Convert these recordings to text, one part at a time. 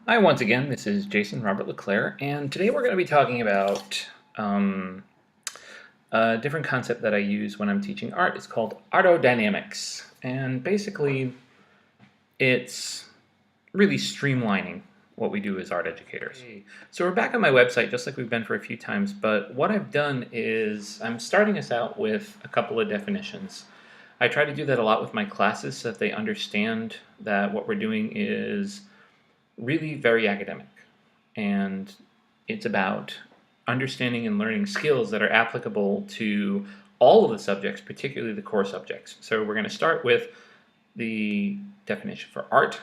Hi, once again, this is JasonRobertLeClair, and today we're going to be talking about a different concept that I use when I'm teaching art. It's called Artodynamics, and basically it's really streamlining what we do as art educators. So we're back on my website just like we've been for a few times, but what I've done is I'm starting us out with a couple of definitions. I try to do that a lot with my classes so that they understand that what we're doing is really very academic, and it's about understanding and learning skills that are applicable to all of the subjects, particularly the core subjects. So we're going to start with the definition for art: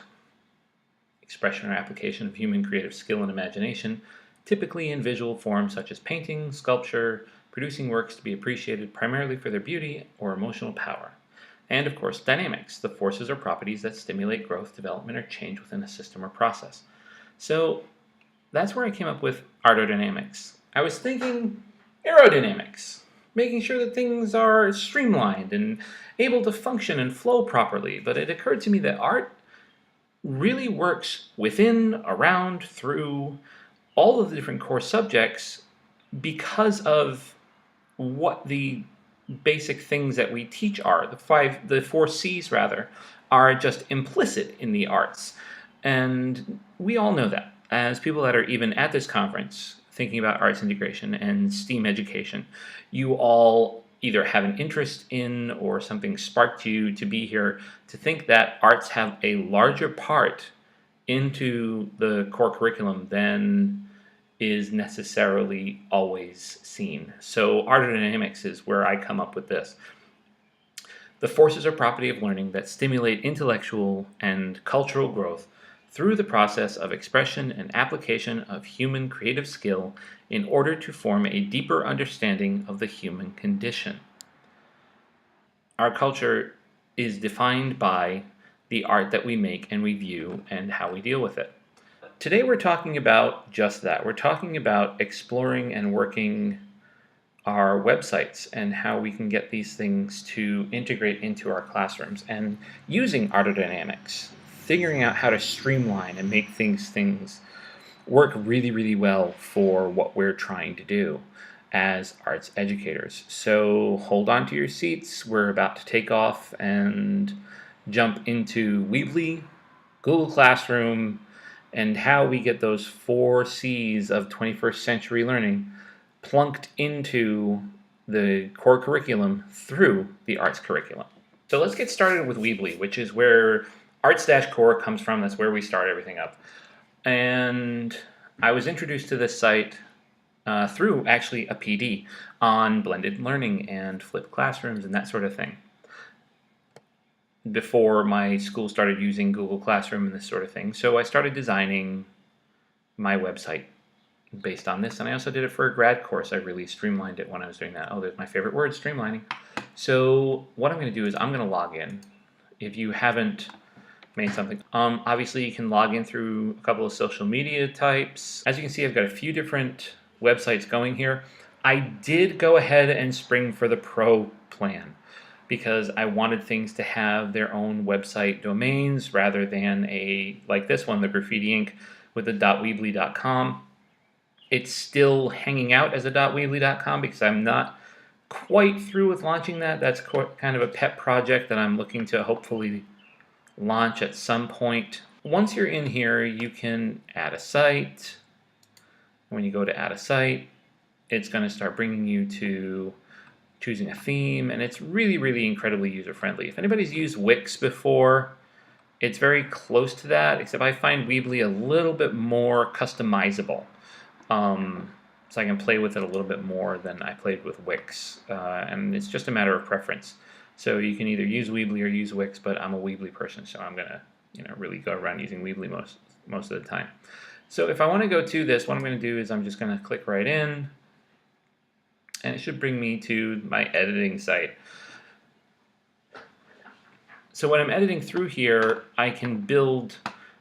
expression or application of human creative skill and imagination, typically in visual forms such as painting, sculpture, producing works to be appreciated primarily for their beauty or emotional power. And of course, dynamics, the forces or properties that stimulate growth, development, or change within a system or process. So that's where I came up with artodynamics. I was thinking aerodynamics, making sure that things are streamlined and able to function and flow properly. But it occurred to me that art really works within, around, through all of the different core subjects because of what the basic things that we teach are. The four C's rather, are just implicit in the arts. And we all know that. As people that are even at this conference thinking about arts integration and STEAM education, you all either have an interest in or something sparked you to be here to think that arts have a larger part into the core curriculum than is necessarily always seen. So artodynamics is where I come up with this. The forces or property of learning that stimulate intellectual and cultural growth through the process of expression and application of human creative skill in order to form a deeper understanding of the human condition. Our culture is defined by the art that we make and we view and how we deal with it. Today we're talking about just that. We're talking about exploring and working our websites and how we can get these things to integrate into our classrooms, and using artodynamics, figuring out how to streamline and make things work really, really well for what we're trying to do as arts educators. So hold on to your seats. We're about to take off and jump into Weebly, Google Classroom, and how we get those four C's of 21st century learning plunked into the core curriculum through the arts curriculum. So let's get started with Weebly, which is where arts-core comes from. That's where we start everything up. And I was introduced to this site through actually a PD on blended learning and flipped classrooms and that sort of thing, before my school started using Google Classroom and this sort of thing. So I started designing my website based on this, and I also did it for a grad course. I really streamlined it when I was doing that. Oh, there's my favorite word, streamlining. So what I'm going to do is I'm going to log in. If you haven't made something, obviously you can log in through a couple of social media types. As you can see, I've got a few different websites going here. I did go ahead and spring for the Pro plan because I wanted things to have their own website domains rather than like this one, the Graffiti Inc. with the .weebly.com. It's still hanging out as a .weebly.com because I'm not quite through with launching that. That's kind of a pet project that I'm looking to hopefully launch at some point. Once you're in here, you can add a site. When you go to add a site, it's going to start bringing you to choosing a theme, and it's really, really incredibly user-friendly. If anybody's used Wix before, it's very close to that, except I find Weebly a little bit more customizable. So I can play with it a little bit more than I played with Wix, and it's just a matter of preference. So you can either use Weebly or use Wix, but I'm a Weebly person, so I'm gonna, really go around using Weebly most of the time. So if I want to go to this, what I'm going to do is I'm just going to click right in, and it should bring me to my editing site. So when I'm editing through here, I can build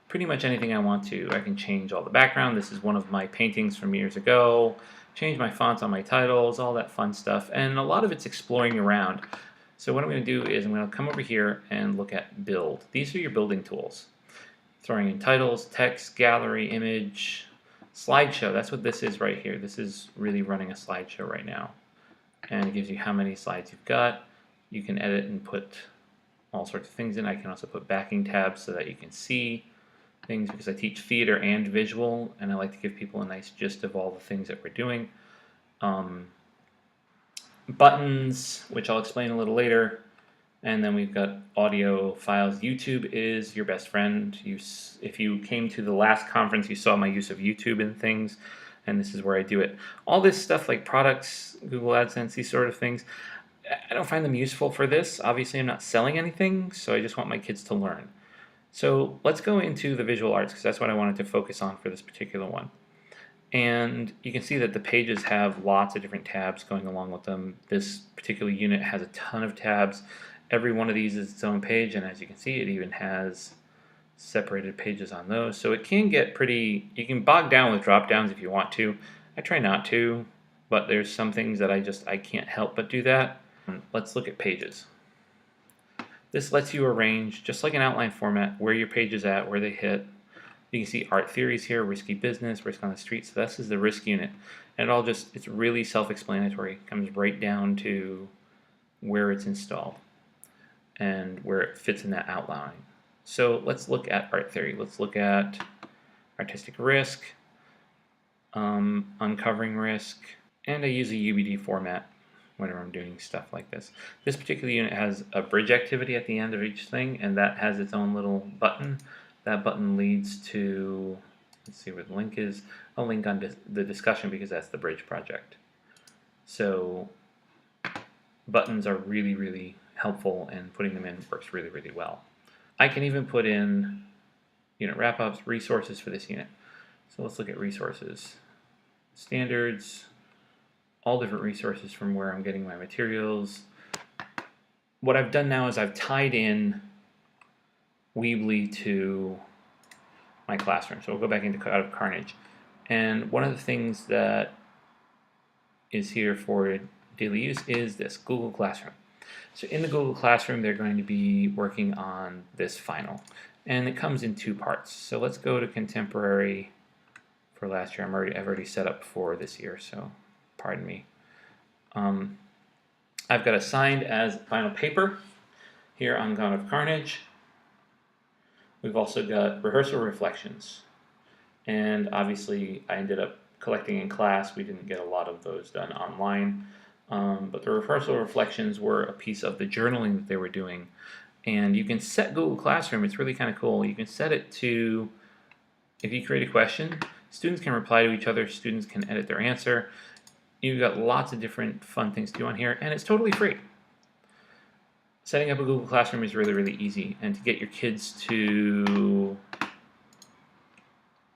pretty much anything I want to. I can change all the background. This is one of my paintings from years ago. Change my fonts on my titles, all that fun stuff. And a lot of it's exploring around. So what I'm going to do is I'm going to come over here and look at build. These are your building tools. throwing in titles, text, gallery, image, slideshow. That's what this is right here. This is really running a slideshow right now. And it gives you how many slides you've got. You can edit and put all sorts of things in. I can also put backing tabs so that you can see things, because I teach theater and visual, and I like to give people a nice gist of all the things that we're doing. Buttons, which I'll explain a little later, and then we've got audio files. YouTube is your best friend. If you came to the last conference, you saw my use of YouTube and things, and this is where I do it. All this stuff like products, Google AdSense, these sort of things, I don't find them useful for this. Obviously, I'm not selling anything, so I just want my kids to learn. So let's go into the visual arts, because that's what I wanted to focus on for this particular one. And you can see that the pages have lots of different tabs going along with them. This particular unit has a ton of tabs. Every one of these is its own page, and as you can see, it even has separated pages on those. So it can get pretty, you can bog down with drop downs if you want to. I try not to, but there's some things that I can't help but do that. Let's look at pages. This lets you arrange, just like an outline format, where your page is at, where they hit. You can see art theories here, risky business, risk on the street. So this is the risk unit. And it's really self-explanatory. It comes right down to where it's installed and where it fits in that outline. So let's look at art theory. Let's look at artistic risk, uncovering risk, and I use a UBD format whenever I'm doing stuff like this. This particular unit has a bridge activity at the end of each thing, and that has its own little button. That button leads to, let's see where the link is. I'll link on the discussion because that's the bridge project. So buttons are really, really helpful, and putting them in works really, really well. I can even put in unit wrap-ups, resources for this unit. So let's look at resources. Standards, all different resources from where I'm getting my materials. What I've done now is I've tied in Weebly to my classroom. So we'll go back into Out of Carnage. And one of the things that is here for daily use is this Google Classroom. So in the Google Classroom, they're going to be working on this final. And it comes in two parts. So let's go to Contemporary for last year. I've already set up for this year, so pardon me. I've got assigned as final paper here on Out of Carnage. We've also got rehearsal reflections. And obviously, I ended up collecting in class. We didn't get a lot of those done online. But the rehearsal reflections were a piece of the journaling that they were doing. And you can set Google Classroom. It's really kind of cool. You can set it to, if you create a question, students can reply to each other. Students can edit their answer. You've got lots of different fun things to do on here. And it's totally free. Setting up a Google Classroom is really, really easy. And to get your kids to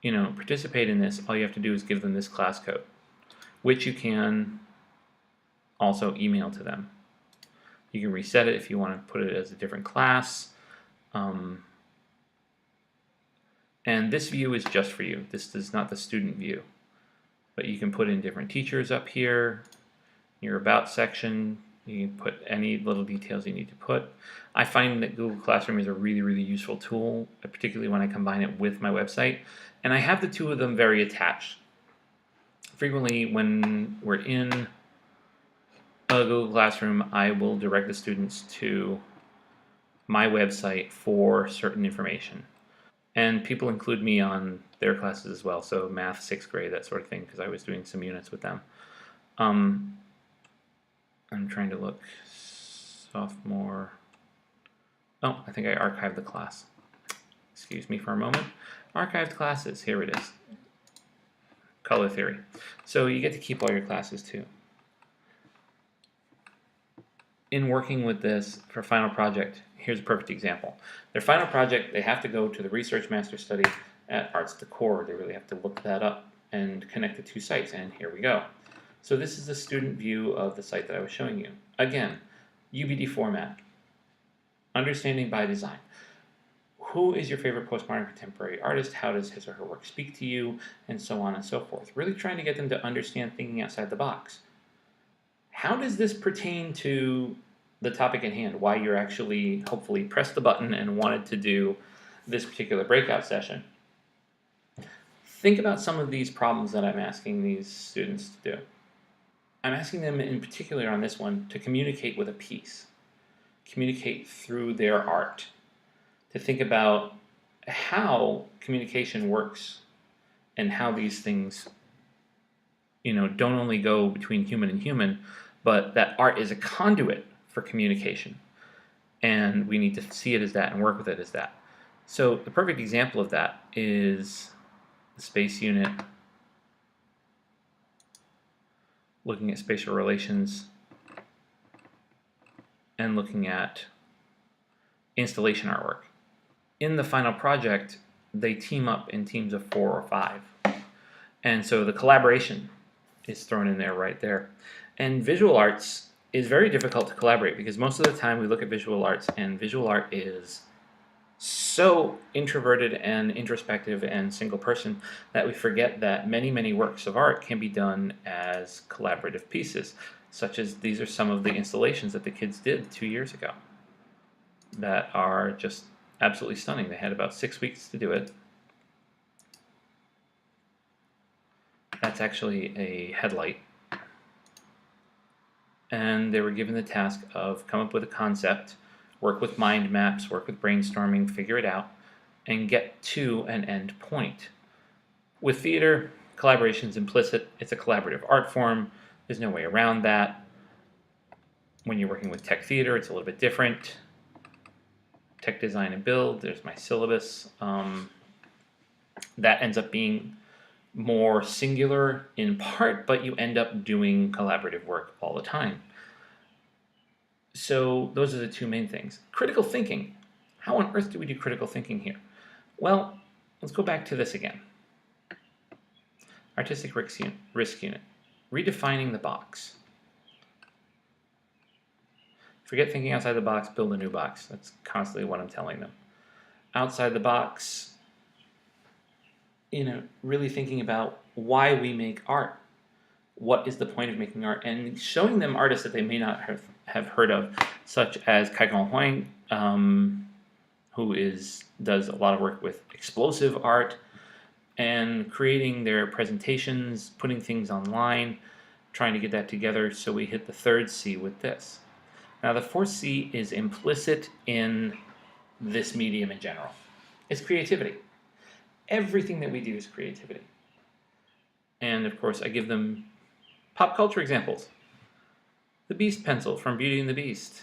participate in this, all you have to do is give them this class code, which you can also email to them. You can reset it if you want to put it as a different class. And this view is just for you. This is not the student view. But you can put in different teachers up here, your About section. You can put any little details you need to put. I find that Google Classroom is a really, really useful tool, particularly when I combine it with my website. And I have the two of them very attached. Frequently, when we're in a Google Classroom, I will direct the students to my website for certain information. And people include me on their classes as well, so math, 6th grade, that sort of thing, because I was doing some units with them. I'm trying to look. Sophomore. Oh, I think I archived the class. Excuse me for a moment. Archived classes, here it is. Color theory. So you get to keep all your classes too. In working with this for final project, here's a perfect example. Their final project, they have to go to the Research Master Study at Arts Decor. They really have to look that up and connect the two sites, and here we go. So this is the student view of the site that I was showing you. Again, UBD format, understanding by design. Who is your favorite postmodern contemporary artist? How does his or her work speak to you? And so on and so forth. Really trying to get them to understand thinking outside the box. How does this pertain to the topic at hand? Why you're actually, hopefully, pressed the button and wanted to do this particular breakout session, think about some of these problems that I'm asking these students to do. I'm asking them in particular on this one to communicate with a piece, communicate through their art, to think about how communication works and how these things, don't only go between human and human, but that art is a conduit for communication. And we need to see it as that and work with it as that. So the perfect example of that is the space unit, looking at spatial relations and looking at installation artwork. In the final project, they team up in teams of 4 or 5. And so the collaboration is thrown in there right there. And visual arts is very difficult to collaborate because most of the time we look at visual arts and visual art is so introverted and introspective and single person that we forget that many, many works of art can be done as collaborative pieces, such as these are some of the installations that the kids did 2 years ago that are just absolutely stunning. They had about 6 weeks to do it. That's actually a headlight. And they were given the task of come up with a concept, work with mind maps, work with brainstorming, figure it out, and get to an end point. With theater, collaboration is implicit. It's a collaborative art form. There's no way around that. When you're working with tech theater, it's a little bit different. Tech design and build, there's my syllabus. That ends up being more singular in part, but you end up doing collaborative work all the time. So those are the two main things. Critical thinking. How on earth do we do critical thinking here? Well, let's go back to this again. Artistic risk unit. Redefining the box. Forget thinking outside the box, build a new box. That's constantly what I'm telling them. Outside the box, really thinking about why we make art. What is the point of making art? And showing them artists that they may not have heard of, such as Kai-Gong Huang, who does a lot of work with explosive art, and creating their presentations, putting things online, trying to get that together, so we hit the third C with this. Now the fourth C is implicit in this medium in general. It's creativity. Everything that we do is creativity. And of course I give them pop culture examples. The Beast pencil from Beauty and the Beast.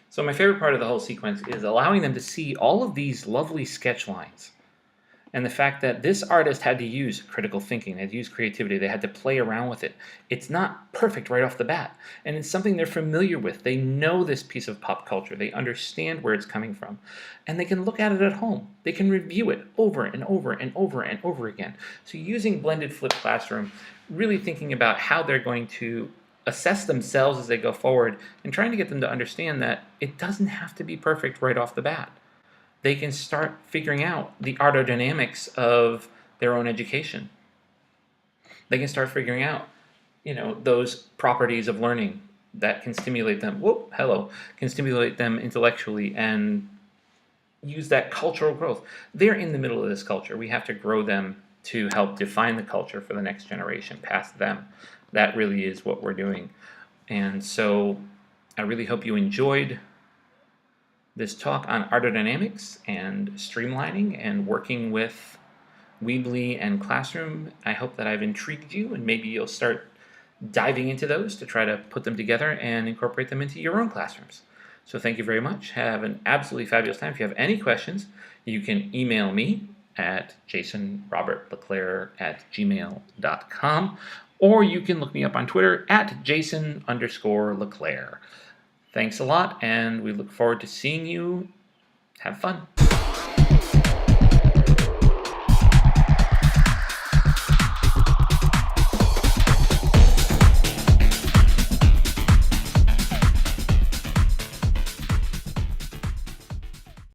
So my favorite part of the whole sequence is allowing them to see all of these lovely sketch lines. And the fact that this artist had to use critical thinking, they had to use creativity, they had to play around with it. It's not perfect right off the bat. And it's something they're familiar with. They know this piece of pop culture. They understand where it's coming from. And they can look at it at home. They can review it over and over and over and over again. So using blended flipped classroom, really thinking about how they're going to assess themselves as they go forward and trying to get them to understand that it doesn't have to be perfect right off the bat. They can start figuring out the artodynamics of their own education. They can start figuring out, those properties of learning that can stimulate them, can stimulate them intellectually and use that cultural growth. They're in the middle of this culture. We have to grow them to help define the culture for the next generation past them. That really is what we're doing. And so I really hope you enjoyed this talk on artodynamics and streamlining and working with Weebly and Classroom. I hope that I've intrigued you and maybe you'll start diving into those to try to put them together and incorporate them into your own classrooms. So thank you very much. Have an absolutely fabulous time. If you have any questions, you can email me at JasonRobertLeClair@gmail.com, or you can look me up on Twitter at Jason_LeClair. Thanks a lot, and we look forward to seeing you. Have fun.